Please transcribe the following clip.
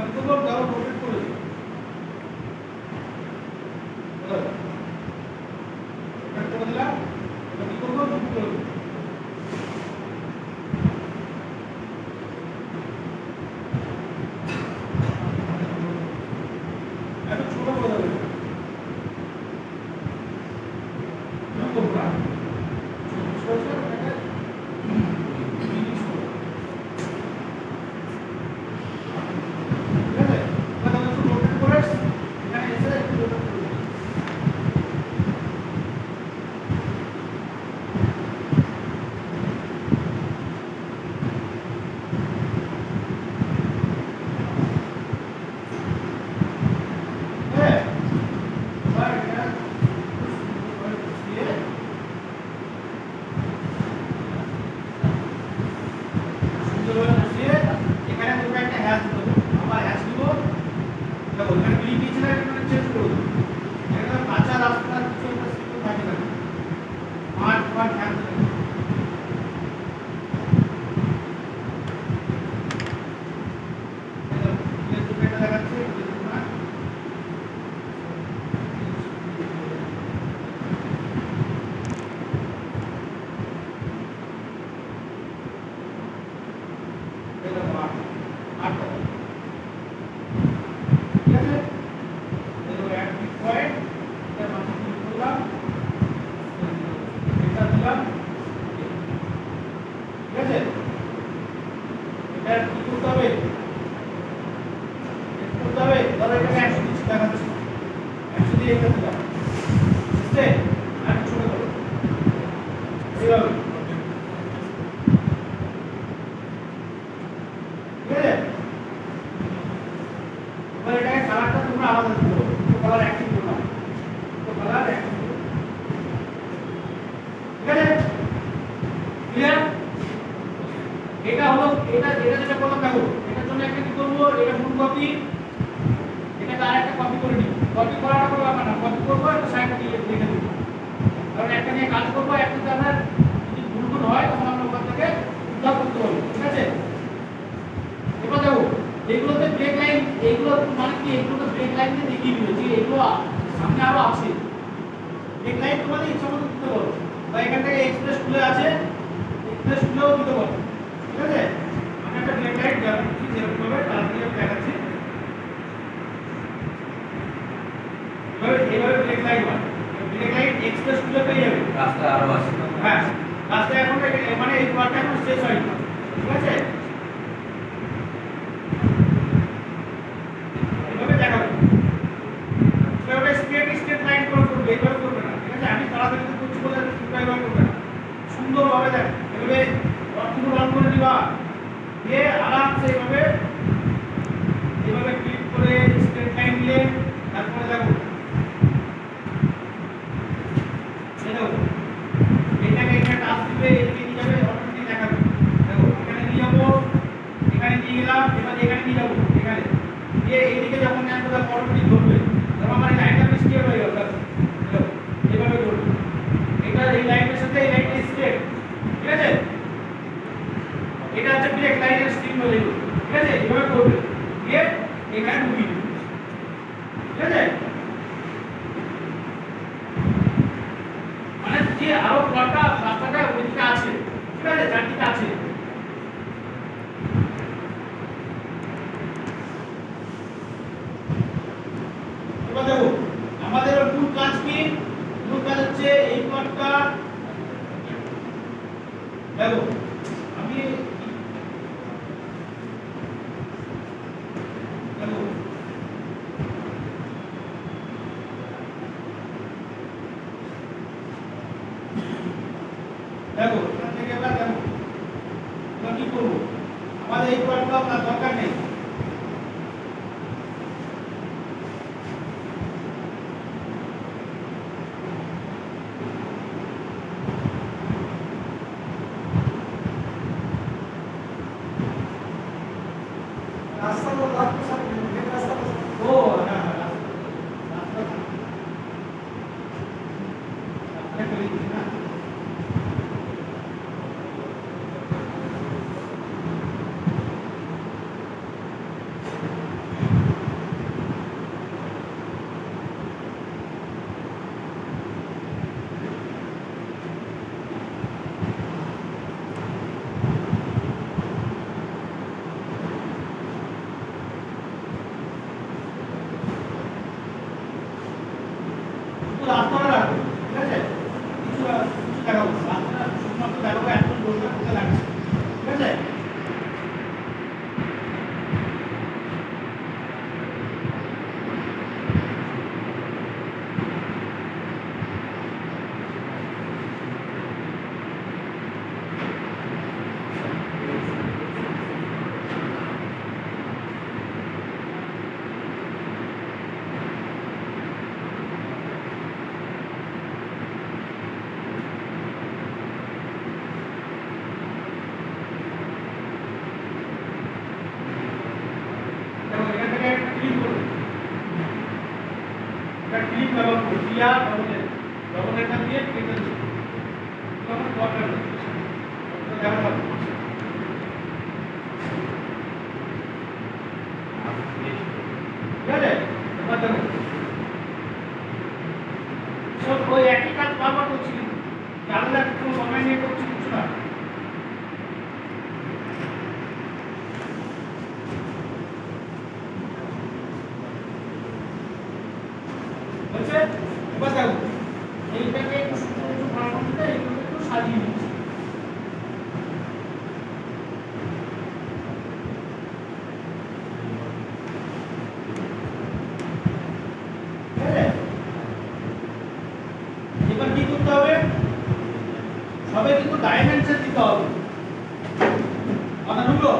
কি করব দাও রোটেট করে দিই রোটেট করে দিলাম এবার কি করব মুভ করে দেব এটা ছোট করে দেব মুভ করব না ছোট ছোট এটা এটা হলো এটা যেটা করলাম দেখো এটার জন্য একটা কি করব এটা ফুল কপি এটা আরেকটা কপি করে নিব কপি করাটা কোনো ব্যাপার না কপি করব একটা সাইডে দিয়ে লিখে দেব কারণ একটা নিয়ে কাজ করব একটা যদি আমরা যদি ভুল হয় তখন আমরা ওখান থেকে উদ্ধার করতে পারবো ঠিক আছে এবার দেখো এগুলোতে ব্রেক লাইন এগুলো মানে কি এগুলোতে ব্রেক লাইন দিয়ে দেখিয়ে দিল যে এগুলো সামনে আরো আছে ব্রেক লাইন তোমাদের ইচ্ছা মতো দিতে পারো বা এখান থেকে এক্সপ্রেস খুলে আছে এক্সপ্রেস খুলেও দিতে পারো ঠিক আছে আমি একটা ব্রেক লাইট দেখাচ্ছি যেরকম ভাবে তাড়াতাড়ি দেখাচ্ছি এইভাবে ব্রেক লাইট হয় ব্রেক লাইট এক্সপ্রেস খুলে পেয়ে যাবে রাস্তা আরো আছে হ্যাঁ রাস্তা এখন মানে এই ওয়ার্কটা এখন শেষ হয়নি ঠিক আছে এইভাবে দেখাবো এইভাবে স্ট্রেট লাইন করবে এইভাবে করবে না ঠিক আছে আমি তাড়াতাড়ি করছি বলে এইভাবে করবে না সুন্দরভাবে দেখ এভাবে অর্থগুলো রান করে দিবা দিয়ে আরামসে এইভাবে ক্লিক করে স্ট্রেট লাইন দিয়ে তারপরে দেখো এটাকে এখানে টাচ দিবে এদিকে নিয়ে যাবে অটোমেটিক দেখাবে দেখো এখানে নিয়ে যাবো এখানে নিয়ে গেলাম এবার এখানে নিয়ে যাবো এখানে দিয়ে এইদিকে যখন নেন তো অটোমেটিক ধরবে ধরো আমার এই লাইনটা স্ট্রেট হয়ে গেল দেখো এইভাবে ধরবে এটা এই লাইনের সাথে এই লাইনটা স্ট্রেট ঠিক আছে এটা হচ্ছে ব্রেক লাইনের স্ট্রিং বলে ঠিক আছে এইভাবে করবে দিয়ে এখানে ঢুকিয়ে দিবে ঠিক আছে মানে যে আরো কটা রাস্তাটা ওইদিকে আছে ঠিক আছে চারদিকে আছে এবার দেখো আমাদের মূল কাজ কি মূল কাজ হচ্ছে এই পার্টটা দেখো আমি দেখো দেখো এখান থেকে এবার দেখো এবার কি করবো আমাদের এই পার্টটা আপনার দরকার নেই আর ডবল লেটার দিয়ে কেটে দেবো আমার দরকার নেই দেখা যাবে ঠিক আছে এবার দেখো সব ওই একই কাজ বারবার করছি জানলে কোনো সময় নিয়ে করছি কিছু না হচ্ছে এবার দেখো এইটাকে একটু সুন্দর একটু ভালো করতে এইগুলো একটু সাজিয়ে নিচ্ছি এবার কি করতে হবে সবাই কিন্তু ডাইমেনশন দিতে হবে কথা ঢুকলো